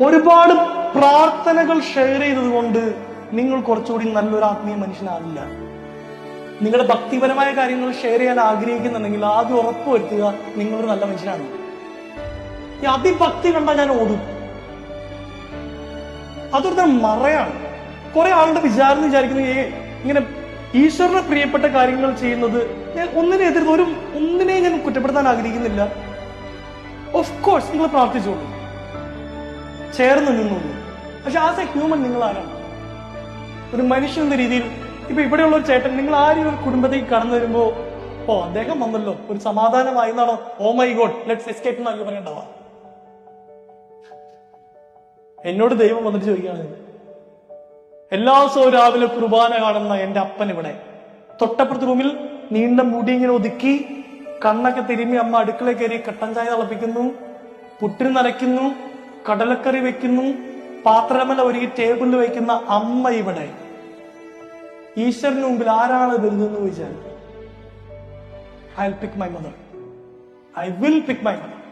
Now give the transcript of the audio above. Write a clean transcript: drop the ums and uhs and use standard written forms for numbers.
ഒരുപാട് പ്രാർത്ഥനകൾ ഷെയർ ചെയ്തതുകൊണ്ട് നിങ്ങൾ കുറച്ചുകൂടി നല്ലൊരു ആത്മീയ മനുഷ്യനാവില്ല. നിങ്ങളുടെ ഭക്തിപരമായ കാര്യങ്ങൾ ഷെയർ ചെയ്യാൻ ആഗ്രഹിക്കുന്നുണ്ടെങ്കിൽ ആദ്യം ഉറപ്പുവരുത്തുക നിങ്ങളൊരു നല്ല മനുഷ്യനാണ്. ഈ അതിഭക്തി കണ്ടാൽ ഞാൻ ഓടും. അതൊരു തരം മറയാണ്. കുറെ ആളുടെ വിചാരിക്കുന്നത് ഇങ്ങനെ ഈശ്വരനെ പ്രിയപ്പെട്ട കാര്യങ്ങൾ ചെയ്യുന്നത്, ഞാൻ ഒന്നിനെ ഞാൻ കുറ്റപ്പെടുത്താൻ ആഗ്രഹിക്കുന്നില്ല. ഓഫ് കോഴ്സ് നിങ്ങൾ പ്രാർത്ഥിച്ചോളൂ, ചേർന്ന് നിന്നോളൂ. പക്ഷെ ആസ് എ ഹ്യൂമൻ നിങ്ങൾ ആരാണ്? ഒരു മനുഷ്യൻ എന്ന രീതിയിൽ ഇപ്പൊ ഇവിടെയുള്ള ഒരു ചേട്ടൻ, നിങ്ങൾ ആരും ഒരു കുടുംബത്തേക്ക് കടന്നു വരുമ്പോ അദ്ദേഹം വന്നല്ലോ, ഒരു സമാധാനമായി എന്നാണോ, oh my God let's escape എന്നല്ല പറയണ്ടാവാ. എന്നോട് ദൈവം വന്നിട്ട് ചോദിക്കുകയാണ്, എല്ലാ ദിവസവും രാവിലെ കുർബാന കാണുന്ന എന്റെ അപ്പൻ ഇവിടെ തൊട്ടപ്പുറത്ത് റൂമിൽ നീണ്ട മുടി ഇങ്ങനെ ഒതുക്കി കണ്ണൊക്കെ തിരുമ്മി അമ്മ അടുക്കള കയറി കട്ടൻ ചായ തിളപ്പിക്കുന്നു, പുട്ടിന് നനയ്ക്കുന്നു, കടലക്കറി വെക്കുന്നു, പാത്രമല ഒരുക്കി ടേബിളിൽ വെക്കുന്ന അമ്മ ഇവിടെ ഈശ്വരന് മുമ്പിൽ ആരാണ് വരുന്നതെന്ന് ചോദിച്ചാൽ I will pick my mother.